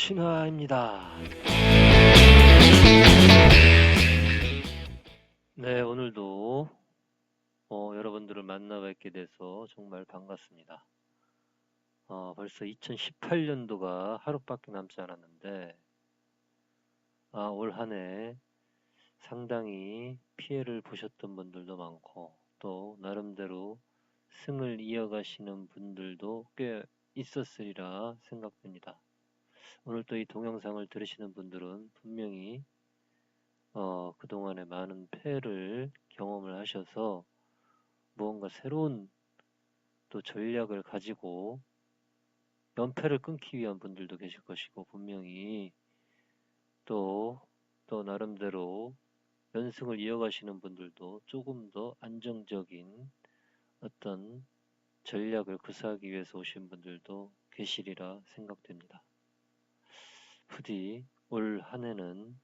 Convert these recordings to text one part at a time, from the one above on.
신화입니다. 네, 오늘도 여러분들을 만나 뵙게 돼서 정말 반갑습니다. 벌써 2018년도가 하루밖에 남지 않았는데 올 한 해 상당히 피해를 보셨던 분들도 많고 또 나름대로 승을 이어가시는 분들도 꽤 있었으리라 생각됩니다. 오늘 또 이 동영상을 들으시는 분들은 분명히 그동안에 많은 패를 경험을 하셔서 무언가 새로운 또 전략을 가지고 연패를 끊기 위한 분들도 계실 것이고 분명히 또 나름대로 연승을 이어가시는 분들도 조금 더 안정적인 어떤 전략을 구사하기 위해서 오신 분들도 계시리라 생각됩니다. 부디 올 한 해는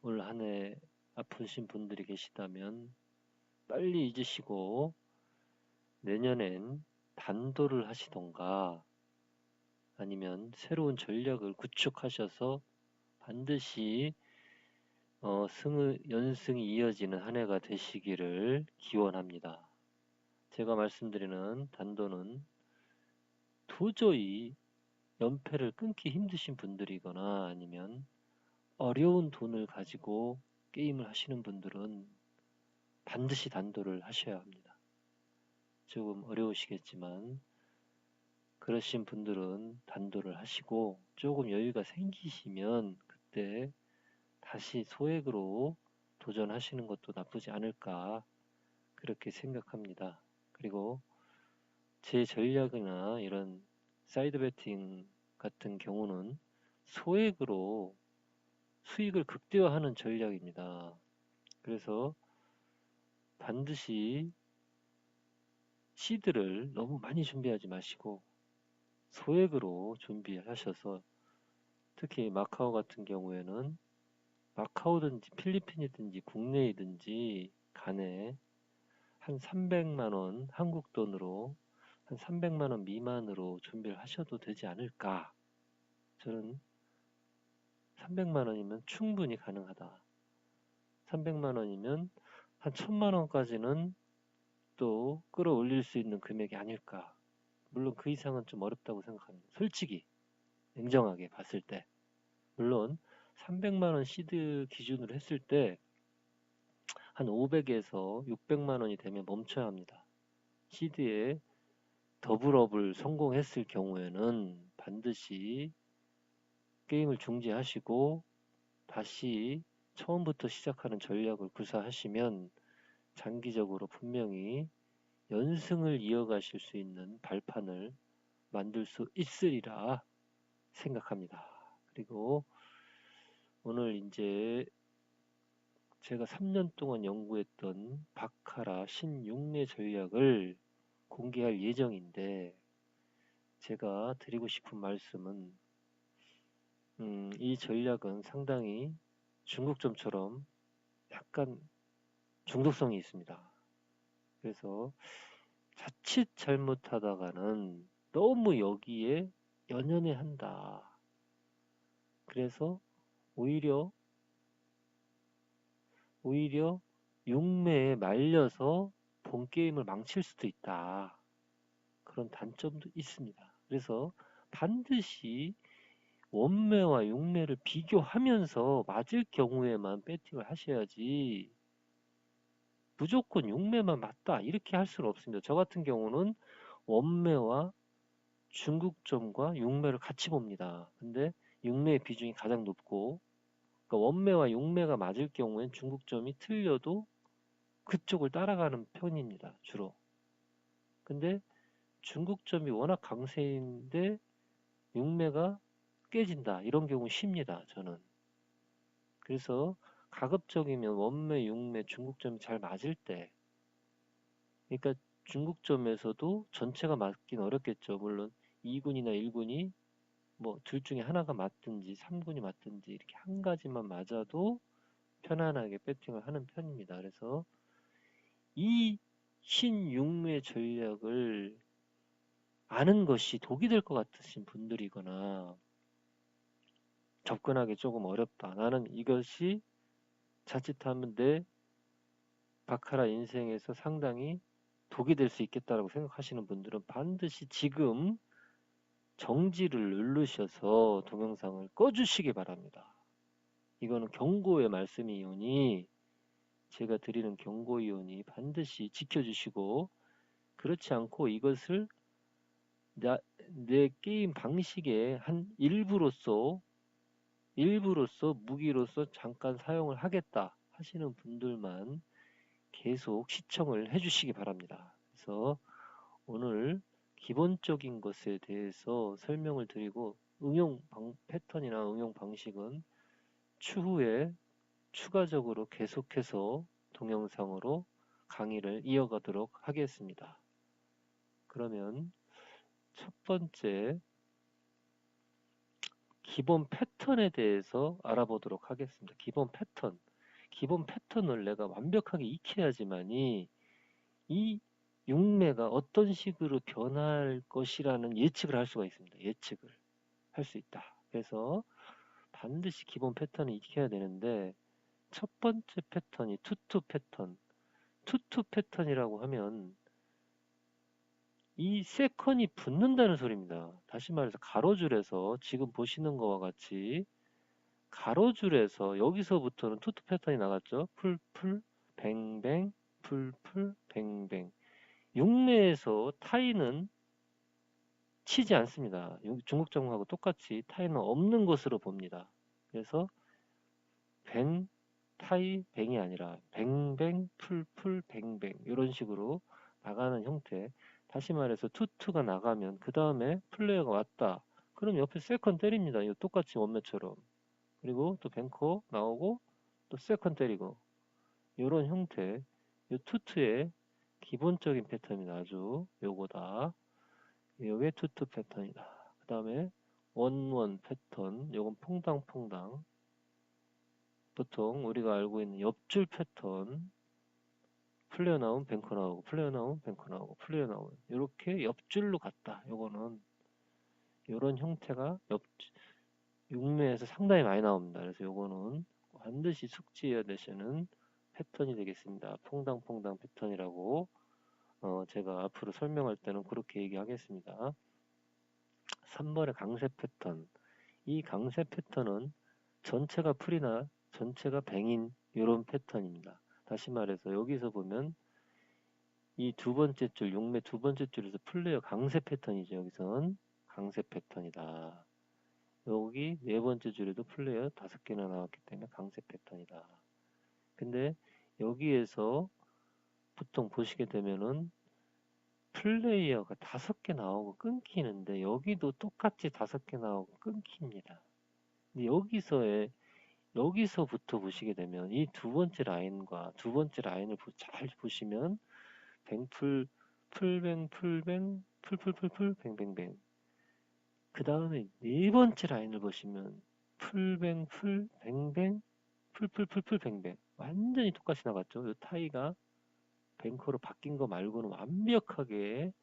올 한 해 아프신 분들이 계시다면 빨리 잊으시고 내년엔 단도를 하시던가 아니면 새로운 전략을 구축하셔서 반드시 연승이 이어지는 한 해가 되시기를 기원합니다. 제가 말씀드리는 단도는 도저히 연패를 끊기 힘드신 분들이거나 아니면 어려운 돈을 가지고 게임을 하시는 분들은 반드시 단도를 하셔야 합니다. 조금 어려우시겠지만 그러신 분들은 단도를 하시고 조금 여유가 생기시면 그때 다시 소액으로 도전하시는 것도 나쁘지 않을까 그렇게 생각합니다. 그리고 제 전략이나 이런 사이드 베팅 같은 경우는 소액으로 수익을 극대화하는 전략입니다. 그래서 반드시 시드를 너무 많이 준비하지 마시고 소액으로 준비하셔서 특히 마카오 같은 경우에는 마카오든지 필리핀이든지 국내이든지 간에 한 300만원 한국 돈으로 한 300만원 미만으로 준비를 하셔도 되지 않을까. 저는 300만원이면 충분히 가능하다. 300만원이면 한 1000만원까지는 또 끌어올릴 수 있는 금액이 아닐까. 물론 그 이상은 좀 어렵다고 생각합니다. 솔직히 냉정하게 봤을 때 물론 300만원 시드 기준으로 했을 때 한 500에서 600만원이 되면 멈춰야 합니다. 시드에 더블업을 성공했을 경우에는 반드시 게임을 중지하시고 다시 처음부터 시작하는 전략을 구사하시면 장기적으로 분명히 연승을 이어가실 수 있는 발판을 만들 수 있으리라 생각합니다. 그리고 오늘 이제 제가 3년 동안 연구했던 바카라 신육내 전략을 공개할 예정인데 제가 드리고 싶은 말씀은 이 전략은 상당히 중국점처럼 약간 중독성이 있습니다. 그래서 자칫 잘못하다가는 너무 여기에 연연해 한다. 그래서 오히려 육매에 말려서 본 게임을 망칠 수도 있다. 그런 단점도 있습니다. 그래서 반드시 원매와 육매를 비교하면서 맞을 경우에만 배팅을 하셔야지 무조건 육매만 맞다 이렇게 할 수는 없습니다. 저 같은 경우는 원매와 중국점과 육매를 같이 봅니다. 근데 육매의 비중이 가장 높고 그러니까 원매와 육매가 맞을 경우엔 중국점이 틀려도 그쪽을 따라가는 편입니다. 주로. 근데 중국점이 워낙 강세인데 육매가 깨진다. 이런 경우 쉽니다. 저는. 그래서 가급적이면 원매, 육매, 중국점이 잘 맞을 때 그러니까 중국점에서도 전체가 맞긴 어렵겠죠. 물론 2군이나 1군이 뭐 둘 중에 하나가 맞든지 3군이 맞든지 이렇게 한 가지만 맞아도 편안하게 배팅을 하는 편입니다. 그래서 이 신육매 전략을 아는 것이 독이 될 것 같으신 분들이거나 접근하기 조금 어렵다. 나는 이것이 자칫하면 내 바카라 인생에서 상당히 독이 될 수 있겠다라고 생각하시는 분들은 반드시 지금 정지를 누르셔서 동영상을 꺼주시기 바랍니다. 이거는 경고의 말씀이오니 제가 드리는 경고이오니 반드시 지켜주시고, 그렇지 않고 이것을 내 게임 방식의 한 일부로서 무기로서 잠깐 사용을 하겠다 하시는 분들만 계속 시청을 해주시기 바랍니다. 그래서 오늘 기본적인 것에 대해서 설명을 드리고, 응용 패턴이나 응용 방식은 추후에 추가적으로 계속해서 동영상으로 강의를 이어가도록 하겠습니다. 그러면 첫 번째 기본 패턴에 대해서 알아보도록 하겠습니다. 기본 패턴을 내가 완벽하게 익혀야지만이 이 육매가 어떤 식으로 변할 것이라는 예측을 할 수가 있습니다. 예측을 할 수 있다. 그래서 반드시 기본 패턴을 익혀야 되는데, 첫 번째 패턴이 투투 패턴. 투투 패턴이라고 하면 이 세컨이 붙는다는 소리입니다. 다시 말해서 가로줄에서 지금 보시는 것과 같이 가로줄에서 여기서부터는 투투 패턴이 나갔죠. 풀풀 뱅뱅 풀풀 뱅뱅. 육매에서 타이는 치지 않습니다. 중국 정하고 똑같이 타이는 없는 것으로 봅니다. 그래서 뱅 타이 뱅이 아니라 뱅뱅 풀풀 뱅뱅 이런 식으로 나가는 형태. 다시 말해서 투투가 나가면 그 다음에 플레이어가 왔다. 그럼 옆에 세컨 때립니다. 이거 똑같이 원매처럼. 그리고 또 뱅커 나오고 또 세컨 때리고, 이런 형태. 이 투투의 기본적인 패턴입니다. 아주 요거다. 요게 투투 패턴이다. 그 다음에 원원 패턴. 요건 퐁당퐁당. 보통 우리가 알고 있는 옆줄 패턴. 플레이어 나오면 뱅커 나오고, 플레이어 나오면 뱅커 나오고, 플레이어 나오면 이렇게 옆줄로 갔다. 요거는 요런 형태가 육매에서 상당히 많이 나옵니다. 그래서 요거는 반드시 숙지해야 되시는 패턴이 되겠습니다. 퐁당퐁당 패턴이라고 제가 앞으로 설명할 때는 그렇게 얘기하겠습니다. 3번의 강세 패턴. 이 강세 패턴은 전체가 풀이나 전체가 뱅인 이런 패턴입니다. 다시 말해서 여기서 보면 이 두 번째 줄, 용매 두 번째 줄에서 플레이어 강세 패턴이죠. 여기선 강세 패턴이다. 여기 네 번째 줄에도 플레이어 5개나 나왔기 때문에 강세 패턴이다. 근데 여기에서 보통 보시게 되면은 플레이어가 5개 나오고 끊기는데, 여기도 똑같이 5개 나오고 끊깁니다. 근데 여기서부터 보시게 되면 이 두 번째 라인과 두 번째 라인을 잘 보시면 뱅풀 풀뱅 풀뱅 풀풀풀풀 뱅뱅뱅. 그 다음에 네 번째 라인을 보시면 풀뱅 풀 뱅뱅 풀풀풀풀 뱅뱅. 완전히 똑같이 나갔죠. 이 타이가 뱅커로 바뀐 거 말고는 완벽하게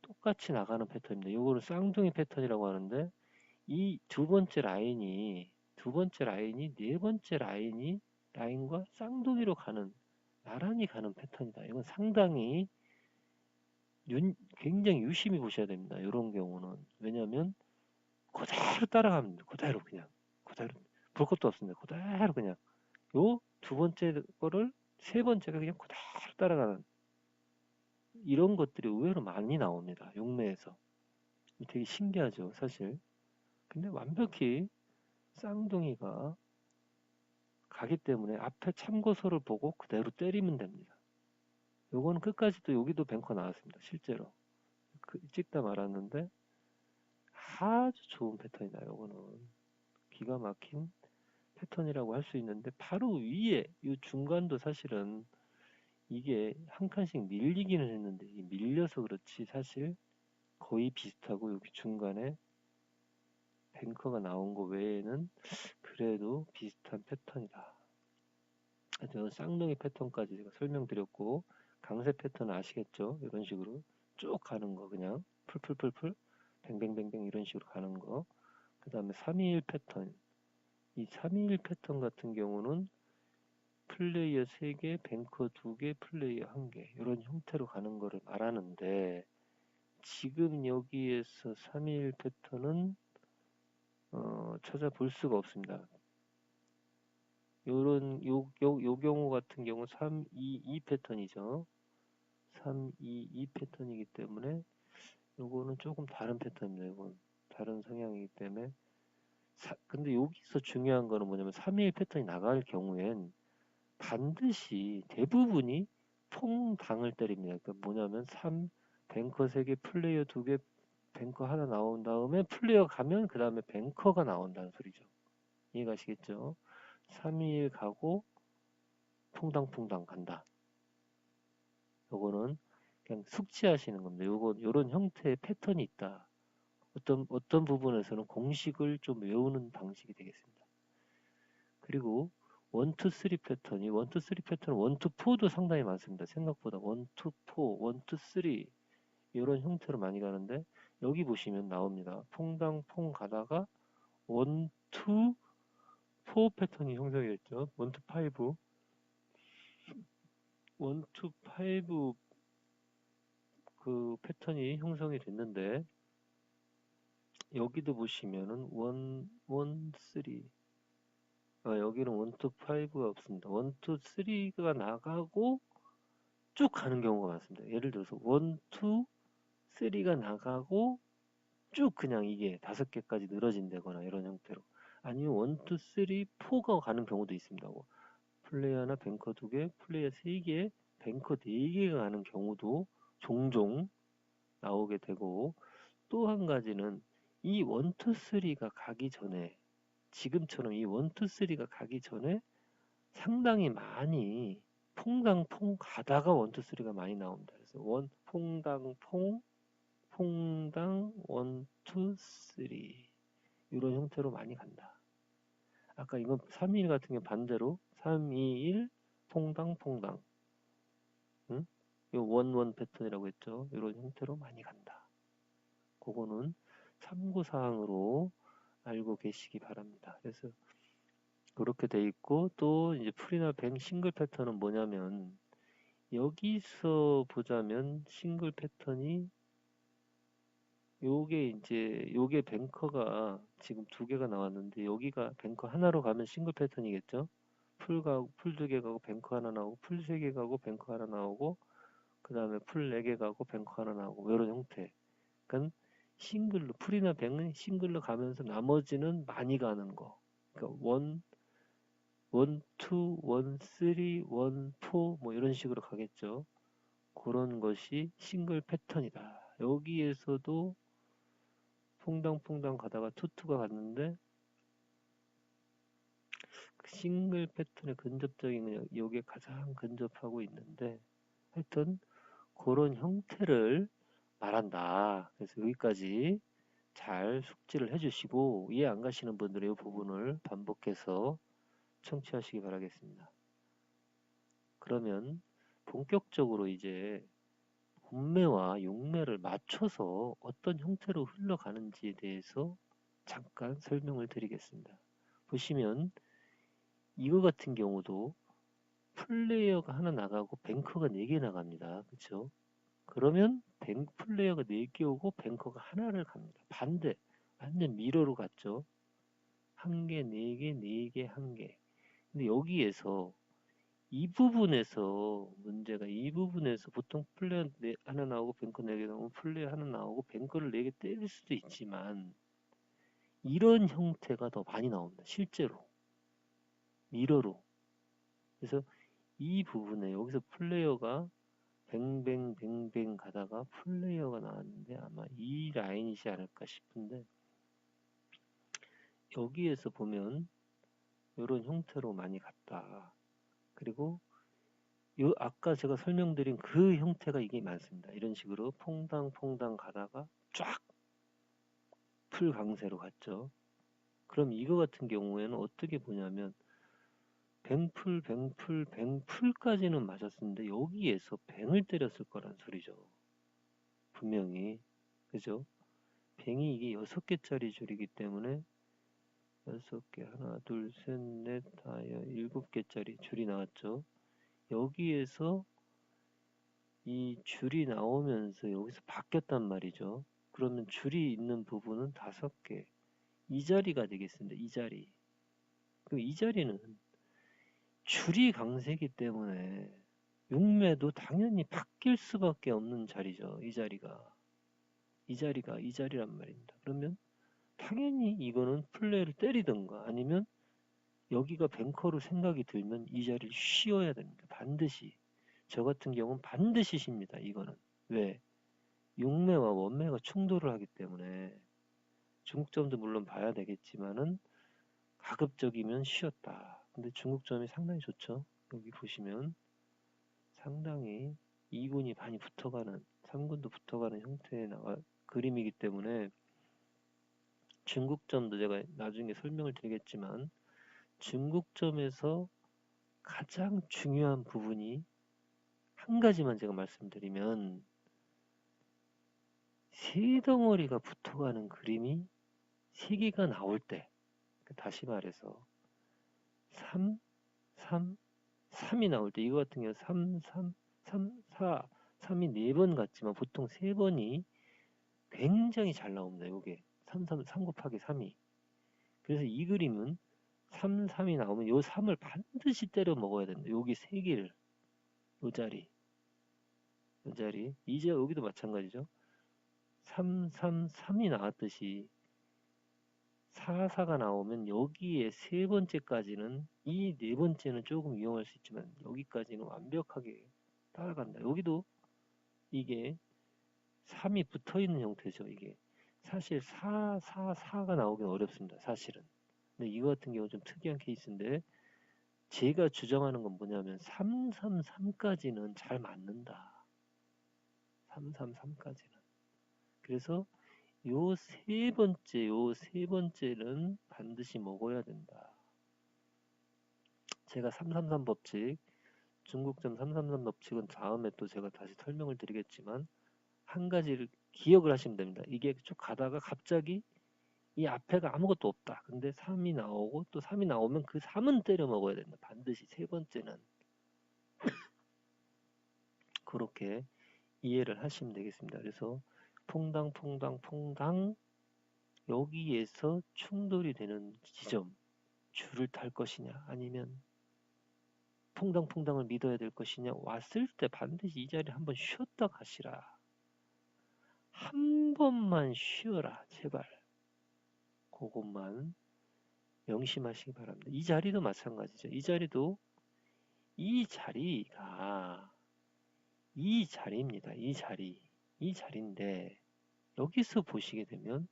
똑같이 나가는 패턴입니다. 이거를 쌍둥이 패턴이라고 하는데, 이 두 번째 라인이 네 번째 라인과 쌍둥이로 가는, 나란히 가는 패턴이다. 이건 상당히 굉장히 유심히 보셔야 됩니다. 이런 경우는. 왜냐하면 그대로 따라가면 돼요. 그대로 볼 것도 없습니다. 그대로 그냥 요 두 번째 거를 세 번째가 그냥 그대로 따라가는, 이런 것들이 의외로 많이 나옵니다. 용매에서. 되게 신기하죠, 사실. 근데 완벽히 쌍둥이가 가기 때문에 앞에 참고서를 보고 그대로 때리면 됩니다. 요거는 끝까지도 여기도 뱅커 나왔습니다. 실제로 찍다 말았는데 아주 좋은 패턴이다. 요거는 기가 막힌 패턴이라고 할 수 있는데, 바로 위에 이 중간도 사실은 이게 한 칸씩 밀리기는 했는데, 이 밀려서 그렇지 사실 거의 비슷하고, 여기 중간에 뱅커가 나온 거 외에는 그래도 비슷한 패턴이다. 하여튼 쌍둥이 패턴까지 제가 설명드렸고, 강세 패턴 아시겠죠? 이런 식으로 쭉 가는 거, 그냥 풀풀풀풀 뱅뱅뱅뱅 이런 식으로 가는 거. 그 다음에 321 패턴. 이 321 패턴 같은 경우는 플레이어 3개, 뱅커 2개, 플레이어 1개 이런 형태로 가는 거를 말하는데 지금 여기에서 321 패턴은 찾아볼 수가 없습니다. 요 경우 같은 경우 322 패턴이죠. 322 패턴이기 때문에 요거는 조금 다른 패턴입니다. 이건 다른 성향이기 때문에 근데 여기서 중요한 거는 뭐냐면 321 패턴이 나갈 경우엔 반드시 대부분이 퐁당을 때립니다. 그러니까 뭐냐면 뱅커 3개, 플레이어 2개, 뱅커 하나 나온 다음에 플레이어 가면 그 다음에 뱅커가 나온다는 소리죠. 이해가시겠죠? 321 가고 퐁당퐁당 간다. 요거는 그냥 숙지하시는 겁니다. 요런 형태의 패턴이 있다. 어떤 부분에서는 공식을 좀 외우는 방식이 되겠습니다. 그리고 1, 2, 3 패턴이 1, 2, 3 패턴 1, 2, 4도 상당히 많습니다. 생각보다 1, 2, 4, 1, 2, 3 이런 형태로 많이 가는데 여기 보시면 나옵니다. 퐁당 가다가 1, 2, 4 패턴이 형성이 됐죠. 1, 2, 5 1, 2, 5 그 패턴이 형성이 됐는데 여기도 보시면은 1, 3 여기는 1, 2, 5가 없습니다. 1, 2, 3가 나가고 쭉 가는 경우가 많습니다. 예를 들어서 1, 2, 3가 나가고 쭉 그냥 이게 5개까지 늘어진다거나 이런 형태로 아니면 1, 2, 3, 4가 가는 경우도 있습니다. 플레이어 하나, 뱅커 2개, 플레이어 3개, 뱅커 4개가 가는 경우도 종종 나오게 되고 또 한 가지는 이 1, 2, 3가 가기 전에 지금처럼 이 1, 2, 3가 가기 전에 상당히 많이 퐁당퐁 가다가 1, 2, 3가 많이 나옵니다. 그래서 퐁당 1, 2, 3 이런 형태로 많이 간다. 아까 이건 321 같은 경우 반대로 321 퐁당 응? 요 원원 패턴이라고 했죠. 이런 형태로 많이 간다. 그거는 참고사항으로 알고 계시기 바랍니다. 그래서 그렇게 돼 있고 또 이제 풀이나 뱅 싱글 패턴은 뭐냐면 여기서 보자면 싱글 패턴이 요게 뱅커가 지금 2개가 나왔는데 여기가 뱅커 하나로 가면 싱글 패턴이겠죠. 풀 2개 가고 뱅커 하나 나오고 풀 3개 가고 뱅커 하나 나오고 그 다음에 풀 4개 가고 뱅커 하나 나오고 뭐 이런 형태. 그러니까 싱글로 풀이나 뱅은 싱글로 가면서 나머지는 많이 가는 거. 그러니까 투, 쓰리, 포, 뭐 이런 식으로 가겠죠. 그런 것이 싱글 패턴이다. 여기에서도 퐁당퐁당 가다가 투투가 갔는데 그 싱글 패턴의 근접적인 건 여기에 가장 근접하고 있는데 하여튼 그런 형태를 말한다. 그래서 여기까지 잘 숙지를 해주시고 이해 안 가시는 분들은 이 부분을 반복해서 청취하시기 바라겠습니다. 그러면 본격적으로 이제 본매와 용매를 맞춰서 어떤 형태로 흘러가는지에 대해서 잠깐 설명을 드리겠습니다. 보시면 이거 같은 경우도 플레이어가 하나 나가고 뱅커가 4개 나갑니다. 그렇죠? 그러면 플레이어가 4개 오고 뱅커가 하나를 갑니다. 반대, 완전 미러로 갔죠. 1개, 4개, 4개, 1개. 근데 여기에서 이 부분에서 보통 플레이어 하나 나오고 뱅커 4개 나오면 플레이어 하나 나오고 뱅커를 4개 때릴 수도 있지만 이런 형태가 더 많이 나옵니다. 실제로 미러로. 그래서 이 부분에 여기서 플레이어가 뱅뱅 가다가 플레이어가 나왔는데 아마 이 라인이지 않을까 싶은데 여기에서 보면 이런 형태로 많이 갔다. 그리고 아까 제가 설명드린 그 형태가 이게 많습니다. 이런 식으로 퐁당 가다가 쫙 풀 강세로 갔죠. 그럼 이거 같은 경우에는 어떻게 보냐면 뱅풀까지는 맞았는데 여기에서 뱅을 때렸을 거란 소리죠. 분명히. 그죠? 뱅이 이게 6개짜리 줄이기 때문에 6개, 하나, 둘, 셋, 넷, 다, 7개짜리 줄이 나왔죠. 여기에서 이 줄이 나오면서 여기서 바뀌었단 말이죠. 그러면 줄이 있는 부분은 5개. 이 자리가 되겠습니다. 이 자리. 그럼 이 자리는 줄이 강세기 때문에 육매도 당연히 바뀔 수밖에 없는 자리죠. 이 자리가. 이 자리란 말입니다. 그러면 당연히 이거는 플레이를 때리든가 아니면 여기가 뱅커로 생각이 들면 이 자리를 쉬어야 됩니다. 반드시. 저 같은 경우는 반드시 쉽니다. 이거는. 왜? 육매와 원매가 충돌을 하기 때문에 중국점도 물론 봐야 되겠지만은 가급적이면 쉬었다. 근데 중국점이 상당히 좋죠. 여기 보시면 상당히 2군이 많이 붙어가는 3군도 붙어가는 형태의 그림이기 때문에 중국점도 제가 나중에 설명을 드리겠지만 중국점에서 가장 중요한 부분이 한 가지만 제가 말씀드리면 세 덩어리가 붙어가는 그림이 세 개가 나올 때 다시 말해서 3, 3, 3이 나올 때 이거 같은 경우 3, 3, 3, 4, 3이 4번 같지만 보통 3번이 굉장히 잘 나옵니다. 요게 3, 3, 3 곱하기 3이. 그래서 이 그림은 3, 3이 나오면 요 3을 반드시 때려 먹어야 된다. 여기 3개를. 요 자리. 요 자리. 이제 여기도 마찬가지죠. 3, 3, 3이 나왔듯이 4, 4가 나오면 여기에 세 번째까지는 이 네 번째는 조금 위험할 수 있지만 여기까지는 완벽하게 따라간다. 여기도 이게 3이 붙어 있는 형태죠. 이게 사실 4, 4, 4가 나오긴 어렵습니다. 사실은. 근데 이거 같은 경우 좀 특이한 케이스인데 제가 주장하는 건 뭐냐면 3, 3, 3까지는 잘 맞는다. 3, 3, 3까지는. 그래서 요 세 번째는 반드시 먹어야 된다. 제가 333 법칙, 중국점 333 법칙은 다음에 또 제가 다시 설명을 드리겠지만 한 가지를 기억을 하시면 됩니다. 이게 쭉 가다가 갑자기 이 앞에가 아무것도 없다. 근데 3이 나오고 또 3이 나오면 그 3은 때려 먹어야 된다. 반드시 세 번째는. 그렇게 이해를 하시면 되겠습니다. 그래서 퐁당 퐁당 퐁당 여기에서 충돌이 되는 지점 줄을 탈 것이냐 아니면 퐁당퐁당을 믿어야 될 것이냐 왔을 때 반드시 이 자리에 한번 쉬었다 가시라. 한 번만 쉬어라 제발. 그것만 명심하시기 바랍니다. 이 자리도 마찬가지죠. 이 자리도 이 자리가 이 자리입니다. 이 자리. 이 자리인데 여기서 보시게 되면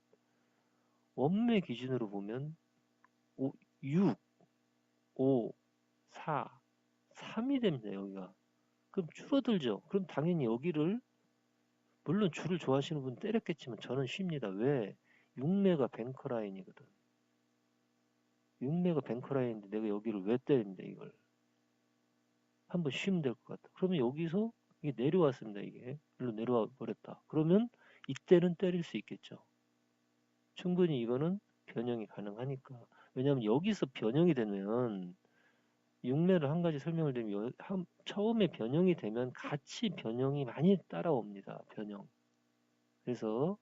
원매 기준으로 보면 6, 5, 4, 3이 됩니다. 여기가. 그럼 줄어들죠. 그럼 당연히 여기를 물론 줄을 좋아하시는 분 때렸겠지만 저는 쉽니다. 왜? 6매가 뱅커라인이거든. 6매가 뱅커라인인데 내가 여기를 왜 때립니다. 이걸. 한번 쉬면 될 것 같다. 그러면 여기서 이게 내려왔습니다. 이게. 일로 내려와 버렸다. 그러면 이때는 때릴 수 있겠죠. 충분히 이거는 변형이 가능하니까. 왜냐하면 여기서 변형이 되면 6매를 한 가지 설명을 드리면 처음에 변형이 되면 같이 변형이 많이 따라옵니다. 변형. 그래서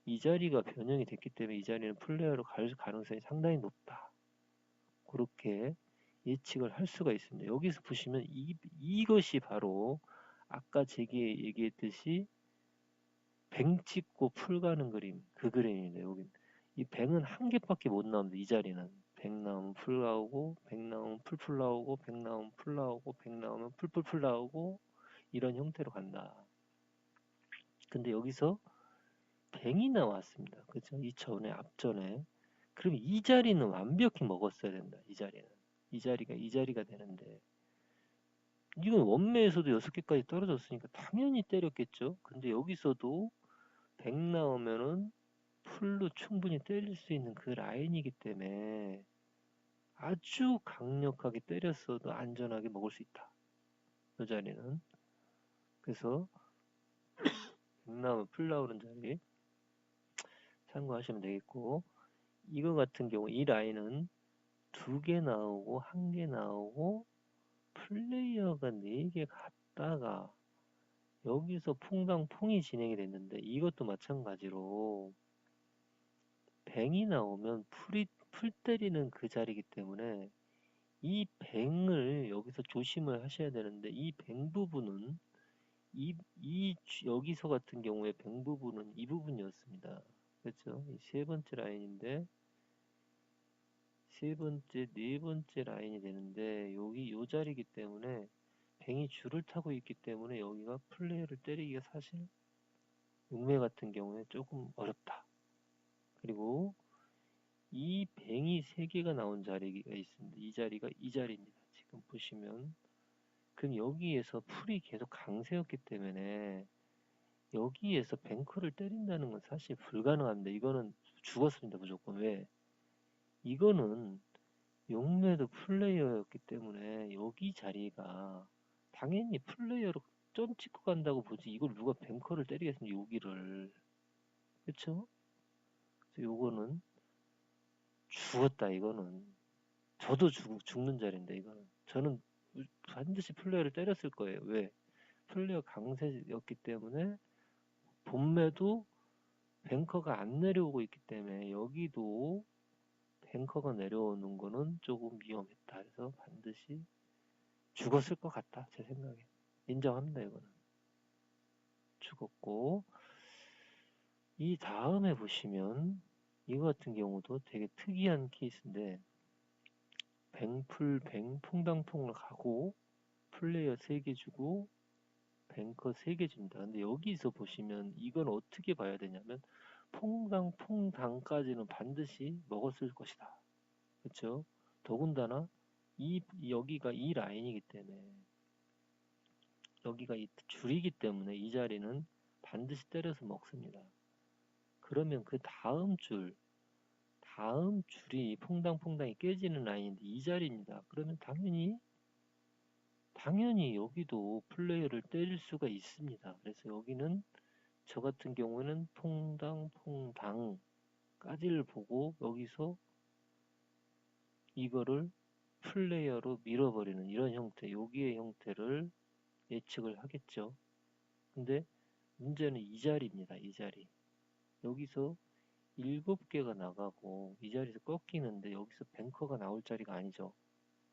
이 자리가 변형이 됐기 때문에 이 자리는 플레이어로 갈 가능성이 상당히 높다. 그렇게 예측을 할 수가 있습니다. 여기서 보시면 이것이 바로 아까 제게 얘기했듯이 뱅 찍고 풀 가는 그림, 그 그림입니다. 여기 이 뱅은 한 개밖에 못 나옵니다. 이 자리는 뱅 나오면 풀 나오고, 뱅 나오면 풀풀 나오고, 뱅 나오면 풀 나오고, 뱅 나오면 풀풀풀 나오고 이런 형태로 간다. 근데 여기서 뱅이 나왔습니다. 그죠? 이 전에 앞전에. 그럼 이 자리는 완벽히 먹었어야 된다. 이 자리는. 이 자리가 되는데 이건 원매에서도 6개까지 떨어졌으니까 당연히 때렸겠죠. 근데 여기서도 100 나오면은 풀로 충분히 때릴 수 있는 그 라인이기 때문에 아주 강력하게 때렸어도 안전하게 먹을 수 있다. 이 자리는. 그래서 100 나오면 풀 나오는 자리 참고하시면 되겠고 이거 같은 경우 이 라인은 2개 나오고 1개 나오고 플레이어가 4개 갔다가 여기서 퐁당퐁이 진행이 됐는데 이것도 마찬가지로 뱅이 나오면 풀 때리는 그 자리이기 때문에 이 뱅을 여기서 조심을 하셔야 되는데 이 뱅 부분은 여기서 같은 경우에 뱅 부분은 이 부분이었습니다. 그렇죠? 이 세 번째 라인인데 세 번째, 네 번째 라인이 되는데 여기 요 자리이기 때문에 뱅이 줄을 타고 있기 때문에 여기가 플레이어를 때리기가 사실 육매 같은 경우에 조금 어렵다. 그리고 이 뱅이 3개가 나온 자리가 있습니다. 이 자리가 이 자리입니다. 지금 보시면 그럼 여기에서 풀이 계속 강세였기 때문에 여기에서 뱅커를 때린다는 건 사실 불가능합니다. 이거는 죽었습니다. 무조건. 왜? 이거는 용매도 플레이어였기 때문에 여기 자리가 당연히 플레이어로 점 찍고 간다고 보지 이걸 누가 뱅커를 때리겠습니까? 여기를. 그쵸? 그래서 요거는 죽었다 이거는. 저도 죽는 자리인데 이거는. 저는 반드시 플레이어를 때렸을 거예요. 왜? 플레이어 강세였기 때문에 본매도 뱅커가 안 내려오고 있기 때문에 여기도 뱅커가 내려오는 거는 조금 위험했다. 그래서 반드시 죽었을 것 같다. 제 생각에. 인정합니다. 이거는. 죽었고 이 다음에 보시면 이거 같은 경우도 되게 특이한 케이스인데 뱅풀 뱅 퐁당퐁을 가고 플레이어 3개 주고 뱅커 3개 줍니다. 근데 여기서 보시면 이건 어떻게 봐야 되냐면 퐁당 퐁당까지는 반드시 먹었을 것이다. 그렇죠? 더군다나 여기가 이 라인이기 때문에 여기가 이 줄이기 때문에 이 자리는 반드시 때려서 먹습니다. 그러면 그 다음 줄이 퐁당퐁당이 깨지는 라인인데 이 자리입니다. 그러면 당연히 여기도 플레이어를 때릴 수가 있습니다. 그래서 여기는 저 같은 경우는 퐁당퐁당까지를 보고 여기서 이거를 플레이어로 밀어버리는 이런 형태, 여기의 형태를 예측을 하겠죠. 근데 문제는 이 자리입니다. 이 자리. 여기서 7개가 나가고 이 자리에서 꺾이는데 여기서 뱅커가 나올 자리가 아니죠.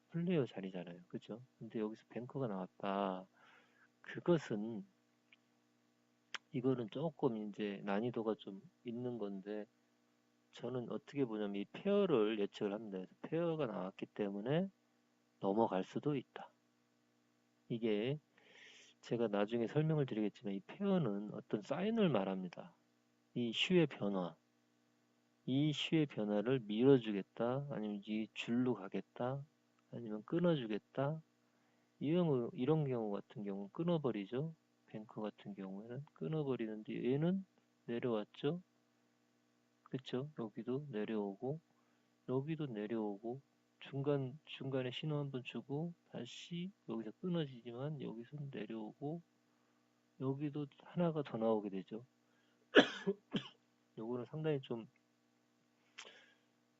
플레이어 자리잖아요. 그죠? 근데 여기서 뱅커가 나왔다. 그것은 이거는 조금 이제 난이도가 좀 있는 건데 저는 어떻게 보냐면 이 페어를 예측을 합니다. 그래서 페어가 나왔기 때문에 넘어갈 수도 있다. 이게 제가 나중에 설명을 드리겠지만 이 페어는 어떤 사인을 말합니다. 이 슈의 변화. 이 슈의 변화를 밀어주겠다. 아니면 이 줄로 가겠다. 아니면 끊어주겠다. 이런 경우 같은 경우는 끊어버리죠. 뱅커 같은 경우에는 끊어버리는데 얘는 내려왔죠. 그쵸? 여기도 내려오고 여기도 내려오고 중간에 신호 한번 주고 다시 여기서 끊어지지만 여기서 내려오고 여기도 하나가 더 나오게 되죠. 요거는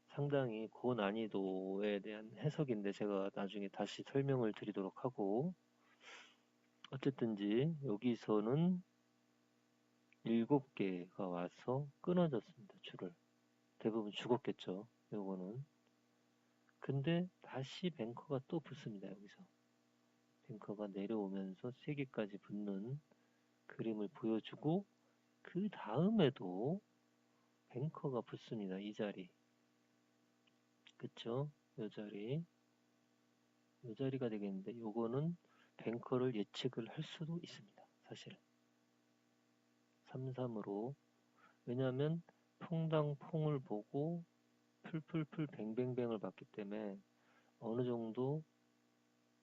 상당히 고난이도에 대한 해석인데 제가 나중에 다시 설명을 드리도록 하고 어쨌든지 여기서는 7개가 와서 끊어졌습니다. 줄을. 대부분 죽었겠죠. 요거는. 근데 다시 뱅커가 또 붙습니다. 여기서. 뱅커가 내려오면서 3개까지 붙는 그림을 보여주고 그 다음에도 뱅커가 붙습니다. 이 자리. 그쵸? 요 자리. 요 자리가 되겠는데 요거는 뱅커를 예측을 할 수도 있습니다. 사실. 3-3으로. 왜냐하면 퐁당퐁을 보고 풀풀풀 뱅뱅뱅을 봤기 때문에 어느 정도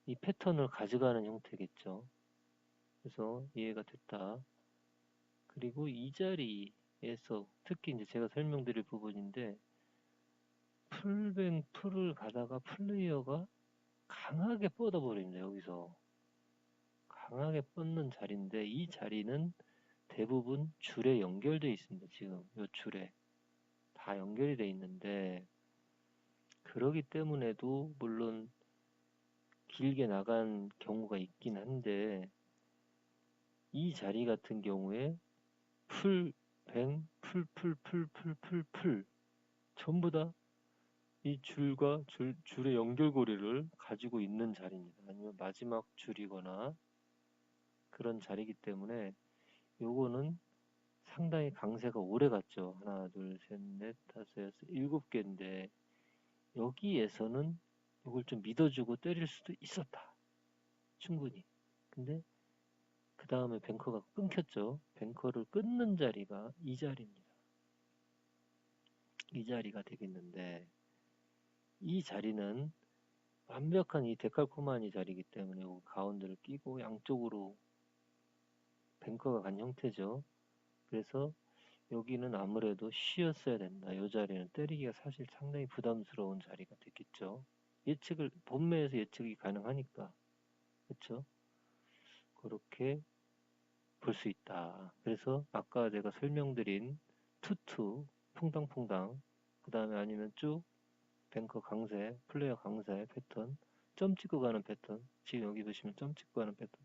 이 패턴을 가져가는 형태겠죠. 그래서 이해가 됐다. 그리고 이 자리에서 특히 이제 제가 설명드릴 부분인데 풀뱅 풀을 가다가 플레이어가 강하게 뻗어버립니다. 여기서 강하게 뻗는 자리인데 이 자리는 대부분 줄에 연결되어 있습니다. 지금 요 줄에 다 연결이 돼 있는데, 그러기 때문에도 물론 길게 나간 경우가 있긴 한데, 이 자리 같은 경우에 풀, 뱅, 풀 전부 다 이 줄과 줄의 연결고리를 가지고 있는 자리입니다. 아니면 마지막 줄이거나 그런 자리이기 때문에 요거는 상당히 강세가 오래 갔죠. 하나, 둘, 셋, 넷, 다섯, 여섯, 일곱 개인데 여기에서는 이걸 좀 믿어주고 때릴 수도 있었다. 충분히. 근데 그 다음에 뱅커가 끊겼죠. 뱅커를 끊는 자리가 이 자리입니다. 이 자리가 되겠는데 이 자리는 완벽한 이 데칼코마니 자리이기 때문에 가운데를 끼고 양쪽으로 뱅커가 간 형태죠. 그래서 여기는 아무래도 쉬었어야 된다. 이 자리는 때리기가 사실 상당히 부담스러운 자리가 됐겠죠. 예측을 본매에서 예측이 가능하니까 그렇죠. 그렇게 볼 수 있다. 그래서 아까 제가 설명드린 투투 퐁당퐁당 그 다음에 아니면 쭉 뱅커 강세 플레이어 강세 패턴 점 찍고 가는 패턴 지금 여기 보시면 점 찍고 가는 패턴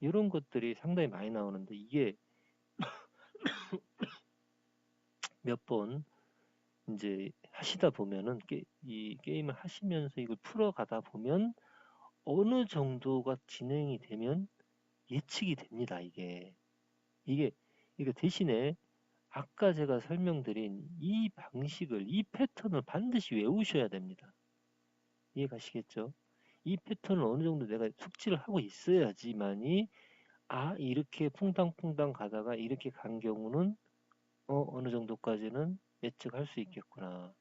이런 것들이 상당히 많이 나오는데 이게 몇 번 이제 하시다 보면은 이 게임을 하시면서 이걸 풀어가다 보면 어느 정도가 진행이 되면 예측이 됩니다. 이게 이게 대신에 아까 제가 설명드린 이 방식을 이 패턴을 반드시 외우셔야 됩니다. 이해가시겠죠? 이 패턴을 어느 정도 내가 숙지를 하고 있어야지만이 이렇게 퐁당퐁당 가다가 이렇게 간 경우는 어느 정도까지는 예측할 수 있겠구나.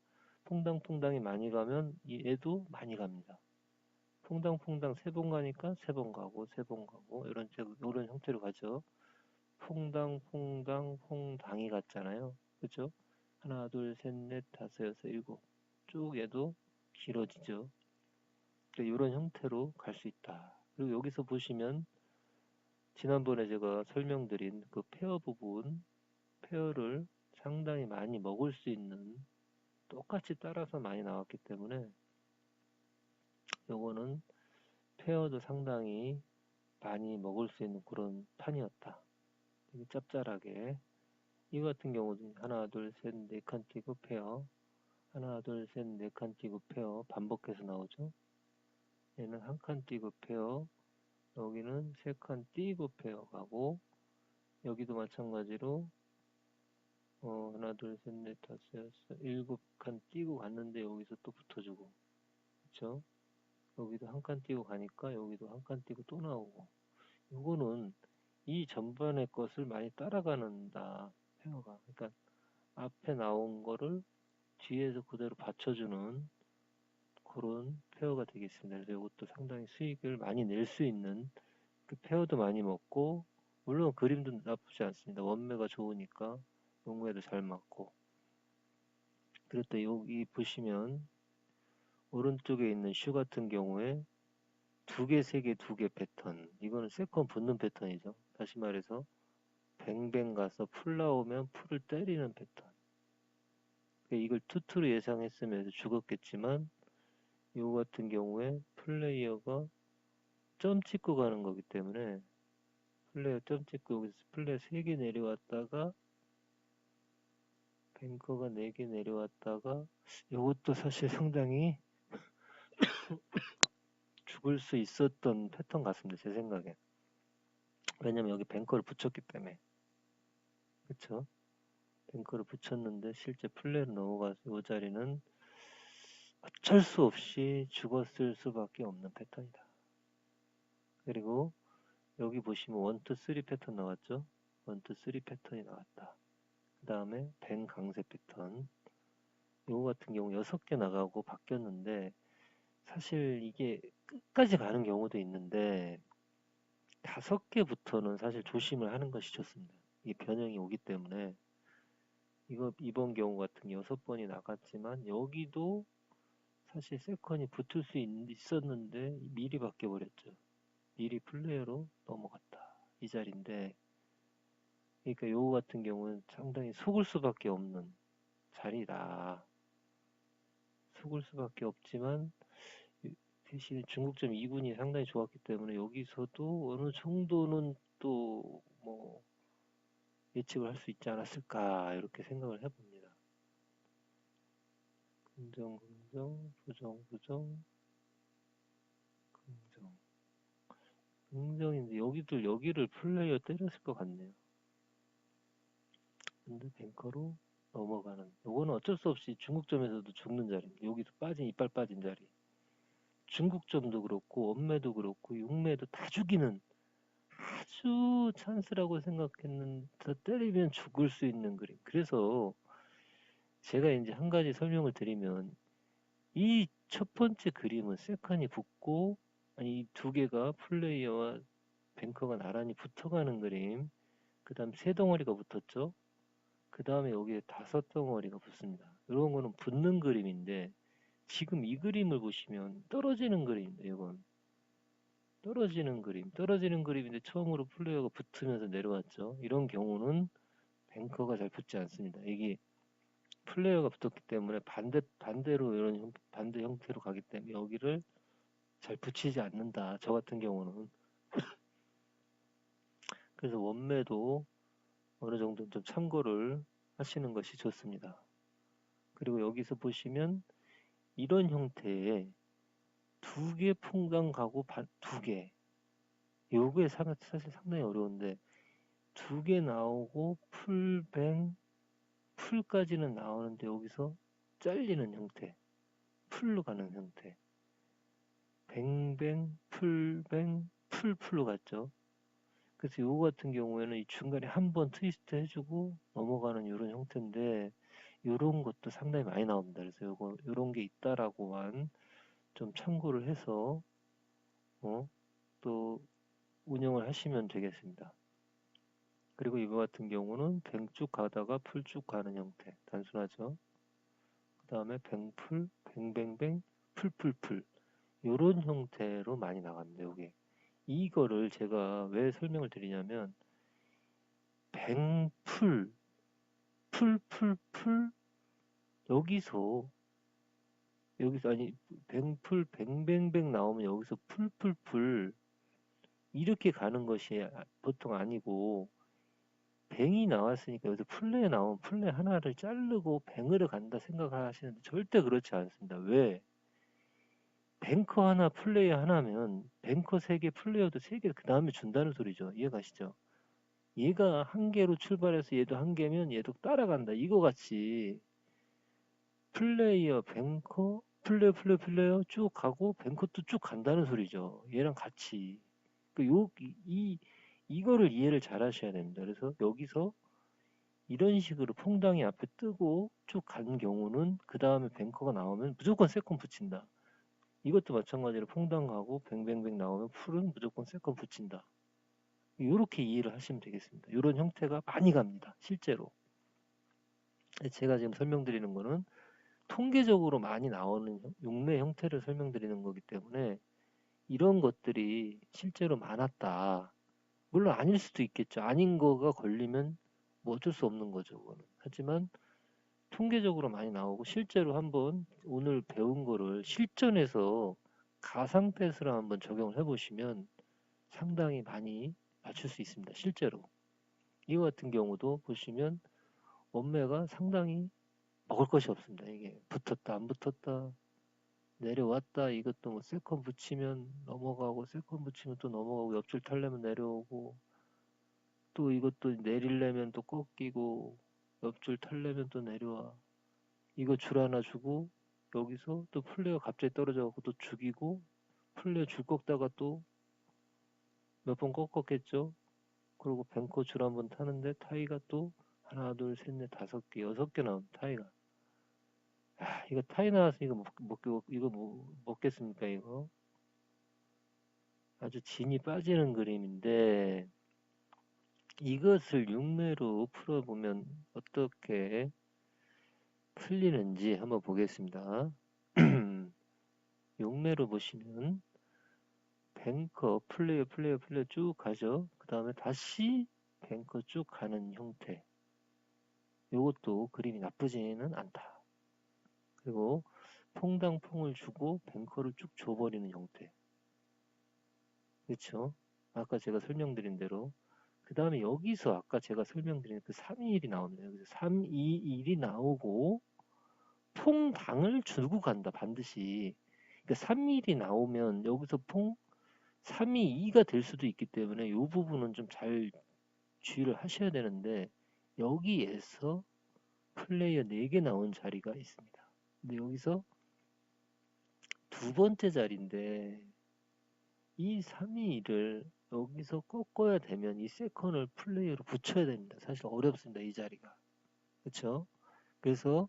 퐁당퐁당이 많이 가면 얘도 많이 갑니다. 퐁당퐁당 세 번 가니까 세 번 가고 세 번 가고 이런 형태로 가죠. 퐁당퐁당 퐁당이 갔잖아요. 그죠? 하나 둘 셋 넷 다섯 여섯 일곱 쭉 얘도 길어지죠. 이런 형태로 갈 수 있다. 그리고 여기서 보시면 지난번에 제가 설명드린 그 페어 부분 페어를 상당히 많이 먹을 수 있는 똑같이 따라서 많이 나왔기 때문에 요거는 페어도 상당히 많이 먹을 수 있는 그런 판이었다. 되게 짭짤하게 이거 같은 경우는 하나 둘 셋 네 칸 띄고 페어 하나 둘 셋 네 칸 띄고 페어 반복해서 나오죠. 얘는 한 칸 띄고 페어 여기는 세 칸 띄고 페어 가고 여기도 마찬가지로 하나 둘 셋 넷 다섯 여섯 일곱 칸 띄고 갔는데 여기서 또 붙어주고 그쵸? 여기도 한 칸 띄고 가니까 여기도 한 칸 띄고 또 나오고 이거는 이 전반의 것을 많이 따라가는다 페어가 그러니까 앞에 나온 거를 뒤에서 그대로 받쳐주는 그런 페어가 되겠습니다. 그래서 이것도 상당히 수익을 많이 낼 수 있는 그 페어도 많이 먹고 물론 그림도 나쁘지 않습니다. 원매가 좋으니까 용매도 잘 맞고 그리고 또 여기 보시면 오른쪽에 있는 슈 같은 경우에 두 개, 세 개, 두 개 패턴 이거는 세컨 붙는 패턴이죠. 다시 말해서 뱅뱅 가서 풀 나오면 풀을 때리는 패턴 그러니까 이걸 투투로 예상했으면 죽었겠지만 이거 같은 경우에 플레이어가 점 찍고 가는 거기 때문에 플레이어 점 찍고 여기서 플레이어 3개 내려왔다가 뱅커가 4개 내려왔다가 이것도 사실 상당히 죽을 수 있었던 패턴 같습니다. 제 생각에. 왜냐면 여기 뱅커를 붙였기 때문에. 그쵸? 뱅커를 붙였는데 실제 플레이로 넘어가서 이 자리는 어쩔 수 없이 죽었을 수밖에 없는 패턴이다. 그리고 여기 보시면 1, 2, 3 패턴 나왔죠? 1, 2, 3 패턴이 나왔다. 그 다음에 뱅 강세 패턴. 이거 같은 경우 6개 나가고 바뀌었는데 사실 이게 끝까지 가는 경우도 있는데 5개부터는 사실 조심을 하는 것이 좋습니다. 이 변형이 오기 때문에 이번 경우 같은 6번이 나갔지만 여기도 사실 세컨이 붙을 수 있었는데 미리 바뀌어버렸죠. 미리 플레이어로 넘어갔다. 이 자리인데 그러니까 요거 같은 경우는 상당히 속을 수밖에 없는 자리라 속을 수밖에 없지만 대신 중국점 2군이 상당히 좋았기 때문에 여기서도 어느 정도는 또 뭐 예측을 할 수 있지 않았을까 이렇게 생각을 해봅니다. 긍정, 긍정, 부정, 부정, 긍정. 긍정인데 여기를 플레이어 때렸을 것 같네요. 근데 뱅커로 넘어가는. 요거는 어쩔 수 없이 중국점에서도 죽는 자리입니다. 여기서 이빨 빠진 자리. 중국점도 그렇고 원매도 그렇고 육매도 다 죽이는 아주 찬스라고 생각했는데 때리면 죽을 수 있는 그림. 그래서 제가 이제 한 가지 설명을 드리면 이 첫 번째 그림은 세컨이 붙고 아니 이 두 개가 플레이어와 뱅커가 나란히 붙어가는 그림. 그 다음 세 덩어리가 붙었죠. 그 다음에 여기에 다섯 덩어리가 붙습니다. 이런 거는 붙는 그림인데 지금 이 그림을 보시면 떨어지는 그림입니다. 이건 떨어지는 그림인데 처음으로 플레이어가 붙으면서 내려왔죠. 이런 경우는 뱅커가 잘 붙지 않습니다. 이게 플레이어가 붙었기 때문에 반대로 이런 반대 형태로 가기 때문에 여기를 잘 붙이지 않는다. 저 같은 경우는. 그래서 원매도 어느 정도 좀 참고를 하시는 것이 좋습니다. 그리고 여기서 보시면 이런 형태의 두 개 퐁당 가고 두 개. 요게 사실 상당히 어려운데 두 개 나오고 풀까지는 나오는데 여기서 잘리는 형태. 풀로 가는 형태. 뱅뱅, 풀뱅, 풀로 갔죠. 그래서 요거 같은 경우에는 이 중간에 한 번 트위스트 해주고 넘어가는 이런 형태인데 요런 것도 상당히 많이 나옵니다. 그래서 요런 게 있다라고만 좀 참고를 해서 또 운영을 하시면 되겠습니다. 그리고 이거 같은 경우는 뱅 쭉 가다가 풀 쭉 가는 형태. 단순하죠. 그 다음에 뱅풀, 뱅뱅뱅, 풀. 요런 형태로 많이 나갑니다. 요게. 이거를 제가 왜 설명을 드리냐면 뱅풀, 풀 여기서 아니 뱅풀 뱅뱅뱅 나오면 여기서 풀 이렇게 가는 것이 보통 아니고 뱅이 나왔으니까 여기서 플레이 나오면 플레이 하나를 자르고 뱅으로 간다 생각하시는데 절대 그렇지 않습니다. 왜? 뱅커 하나 플레이 하나면 뱅커 3개 플레이어도 3개 그 다음에 준다는 소리죠. 이해가시죠? 얘가 한 개로 출발해서 얘도 한 개면 얘도 따라간다. 이거 같이 플레이어 뱅커 플레이어 쭉 가고 뱅커도 쭉 간다는 소리죠. 얘랑 같이. 이거를 이해를 잘 하셔야 됩니다. 그래서 여기서 이런 식으로 퐁당이 앞에 뜨고 쭉 간 경우는 그 다음에 뱅커가 나오면 무조건 세컨 붙인다. 이것도 마찬가지로 퐁당 가고 뱅뱅뱅 나오면 풀은 무조건 세컨 붙인다. 이렇게 이해를 하시면 되겠습니다. 이런 형태가 많이 갑니다. 실제로. 제가 지금 설명드리는 거는 통계적으로 많이 나오는 용매 형태를 설명드리는 거기 때문에 이런 것들이 실제로 많았다. 물론 아닐 수도 있겠죠. 아닌 거가 걸리면 뭐 어쩔 수 없는 거죠. 그거는. 하지만 통계적으로 많이 나오고 실제로 한번 오늘 배운 거를 실전에서 가상 펫으로 한번 적용을 해보시면 상당히 많이 맞출 수 있습니다. 실제로. 이거 같은 경우도 보시면 원매가 상당히 먹을 것이 없습니다. 이게 붙었다 안 붙었다 내려왔다 이것도 뭐 세컨 붙이면 넘어가고 세컨 붙이면 또 넘어가고 옆줄 탈려면 내려오고 또 이것도 내리려면 또 꺾이고 옆줄 탈려면 또 내려와 이거 줄 하나 주고 여기서 또 플레이어 갑자기 떨어져갖고 또 죽이고 플레이어 줄 꺾다가 또 몇 번 꺾었겠죠. 그리고 뱅커 줄 한번 타는데 타이가 또 하나 둘셋넷 다섯 개 여섯 개 나온 타이가 이거 타이 나와서 이거 먹겠습니까 이거 아주 진이 빠지는 그림인데 이것을 육매로 풀어보면 어떻게 풀리는지 한번 보겠습니다. 육매로 보시면 뱅커 플레이어 쭉 가죠. 그 다음에 다시 뱅커 쭉 가는 형태 요것도 그림이 나쁘지는 않다. 그리고 퐁당퐁을 주고 뱅커를 쭉 줘버리는 형태. 그렇죠? 아까 제가 설명드린 대로. 그 다음에 여기서 아까 제가 설명드린 그 321이 나옵니다. 여기서 321이 나오고 퐁당을 주고 간다. 반드시. 그러니까 321이 나오면 여기서 322가 될 수도 있기 때문에 이 부분은 좀 잘 주의를 하셔야 되는데 여기에서 플레이어 4개 나온 자리가 있습니다. 근데 여기서 두 번째 자리인데 이 321을 여기서 꺾어야 되면 이 세컨을 플레이어로 붙여야 됩니다. 사실 어렵습니다. 이 자리가. 그렇죠? 그래서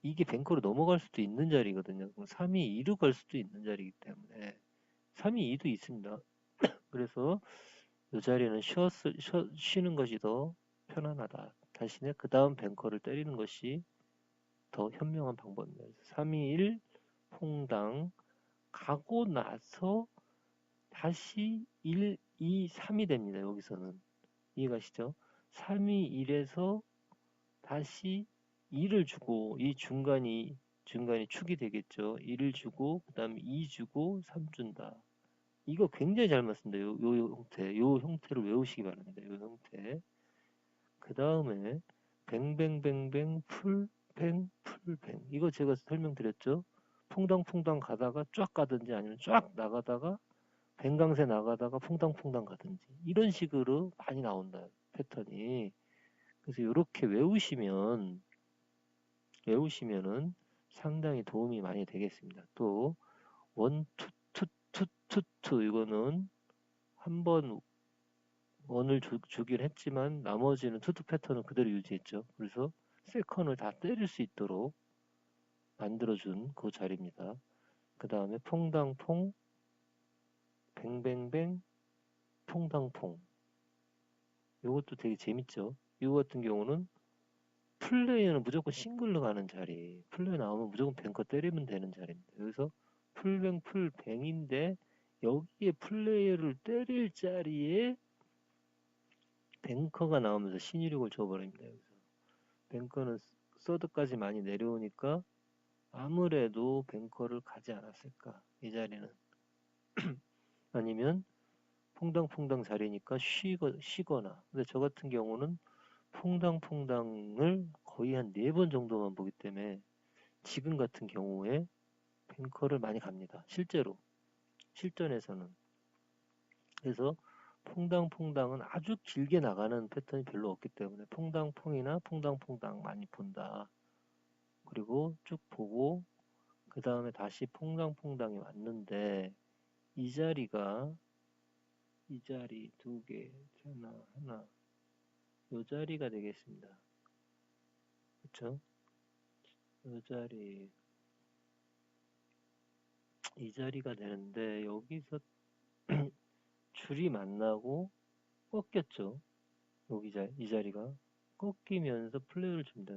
이게 뱅커로 넘어갈 수도 있는 자리거든요. 322로 갈 수도 있는 자리이기 때문에 322도 있습니다. 그래서 이 자리는 쉬는 것이 더 편안하다. 대신에 그 다음 뱅커를 때리는 것이 더 현명한 방법입니다. 321 퐁당 가고 나서 다시 1, 2, 3이 됩니다. 여기서는. 이해가시죠? 3이 1에서 다시 2를 주고 이 중간이 축이 되겠죠. 1을 주고 그 다음에 2 주고 3 준다. 이거 굉장히 잘 맞습니다. 요 형태를 외우시기 바랍니다. 요 형태. 그 다음에 뱅뱅뱅뱅 풀뱅 풀뱅 이거 제가 설명드렸죠. 퐁당퐁당 가다가 쫙 가든지 아니면 쫙 나가다가 뱅강세 나가다가 퐁당퐁당 가든지 이런 식으로 많이 나온다 패턴이. 그래서 이렇게 외우시면은 상당히 도움이 많이 되겠습니다. 또 원, 투, 투, 투, 투, 투 이거는 한번 원을 주긴 했지만 나머지는 투투 패턴은 그대로 유지했죠. 그래서 세컨을 다 때릴 수 있도록 만들어준 그 자리입니다. 그 다음에 퐁당퐁, 뱅뱅뱅, 퐁당퐁. 이것도 되게 재밌죠. 이거 같은 경우는 플레이어는 무조건 싱글로 가는 자리. 플레이어 나오면 무조건 뱅커 때리면 되는 자리입니다. 여기서 풀뱅 풀뱅인데 여기에 플레이어를 때릴 자리에 뱅커가 나오면서 신유력을 줘버립니다. 여기서 뱅커는 서드까지 많이 내려오니까 아무래도 뱅커를 가지 않았을까 이 자리는. 아니면 퐁당퐁당 자리니까 쉬거나. 근데 저 같은 경우는 퐁당퐁당을 거의 한 4번 정도만 보기 때문에 지금 같은 경우에 뱅커를 많이 갑니다. 실제로 실전에서는. 그래서 퐁당퐁당은 아주 길게 나가는 패턴이 별로 없기 때문에 퐁당퐁이나 퐁당퐁당 많이 본다. 그리고 쭉 보고 그 다음에 다시 퐁당퐁당이 왔는데 이 자리 두 개, 하나 이 자리가 되겠습니다. 그쵸? 이 자리가 되는데 여기서 줄이 만나고 꺾였죠. 이 자리가 꺾이면서 플레이를 줍니다.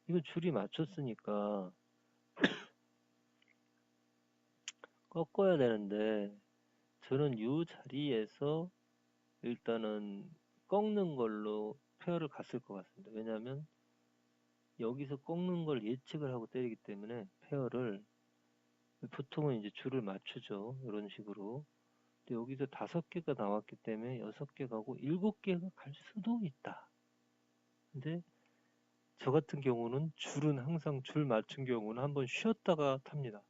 이거 줄이 맞췄으니까 꺾어야 되는데 저는 이 자리에서 일단은 꺾는 걸로 페어를 갔을 것 같습니다. 왜냐하면 여기서 꺾는 걸 예측을 하고 때리기 때문에 페어를 보통은 이제 줄을 맞추죠. 이런 식으로. 근데 여기서 5개가 나왔기 때문에 6개 가고 7개가 갈 수도 있다. 근데 저 같은 경우는 줄은 항상 줄 맞춘 경우는 한번 쉬었다가 탑니다.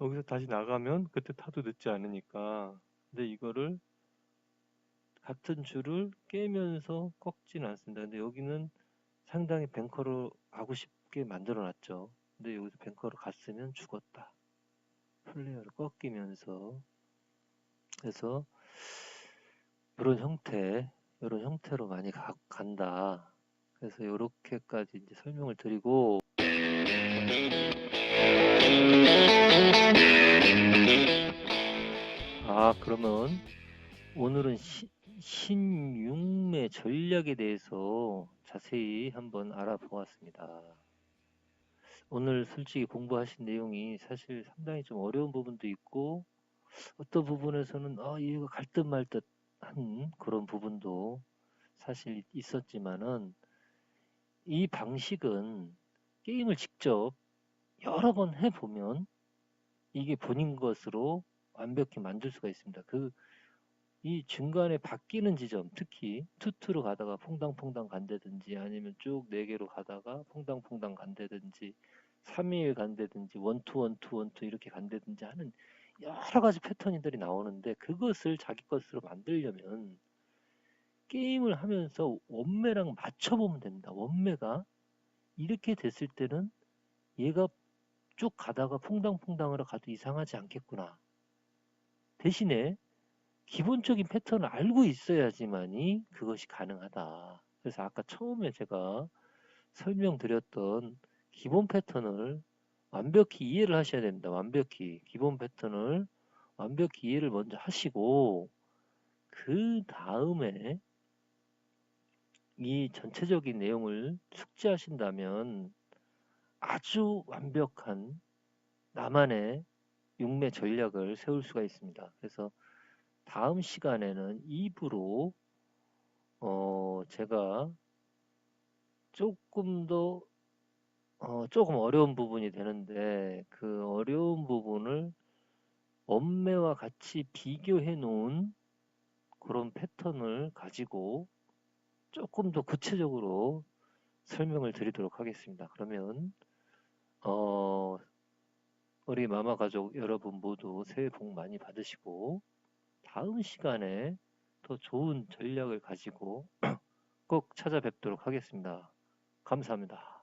여기서 다시 나가면 그때 타도 늦지 않으니까. 근데 이거를 같은 줄을 깨면서 꺾지는 않습니다. 근데 여기는 상당히 뱅커로 가고 싶게 만들어 놨죠. 근데 여기서 뱅커로 갔으면 죽었다. 플레이어를 꺾이면서. 그래서 이런 형태로 많이 간다. 그래서 이렇게까지 이제 설명을 드리고, 그러면 오늘은 신육매 전략에 대해서 자세히 한번 알아보았습니다. 오늘 솔직히 공부하신 내용이 사실 상당히 좀 어려운 부분도 있고 어떤 부분에서는 이해가 갈 듯 말 듯한 그런 부분도 사실 있었지만은 이 방식은 게임을 직접 여러 번 해보면 이게 본인 것으로 완벽히 만들 수가 있습니다. 이 중간에 바뀌는 지점, 특히 투투로 가다가 퐁당퐁당 간다든지 아니면 쭉 4개로 가다가 퐁당퐁당 간다든지 3일 간다든지 원투 원투 원투 이렇게 간다든지 하는 여러 가지 패턴들이 나오는데 그것을 자기 것으로 만들려면 게임을 하면서 원매랑 맞춰보면 됩니다. 원매가 이렇게 됐을 때는 얘가 쭉 가다가 퐁당퐁당으로 가도 이상하지 않겠구나. 대신에 기본적인 패턴을 알고 있어야지만이 그것이 가능하다. 그래서 아까 처음에 제가 설명드렸던 기본 패턴을 완벽히 이해를 하셔야 됩니다. 완벽히 기본 패턴을 완벽히 이해를 먼저 하시고 그 다음에 이 전체적인 내용을 숙지하신다면 아주 완벽한 나만의 육매 전략을 세울 수가 있습니다. 그래서 다음 시간에는 2부로 제가 조금 더 조금 어려운 부분이 되는데 그 어려운 부분을 원매와 같이 비교해 놓은 그런 패턴을 가지고 조금 더 구체적으로 설명을 드리도록 하겠습니다. 그러면 어, 우리 마마 가족 여러분 모두 새해 복 많이 받으시고 다음 시간에 더 좋은 전략을 가지고 꼭 찾아뵙도록 하겠습니다. 감사합니다.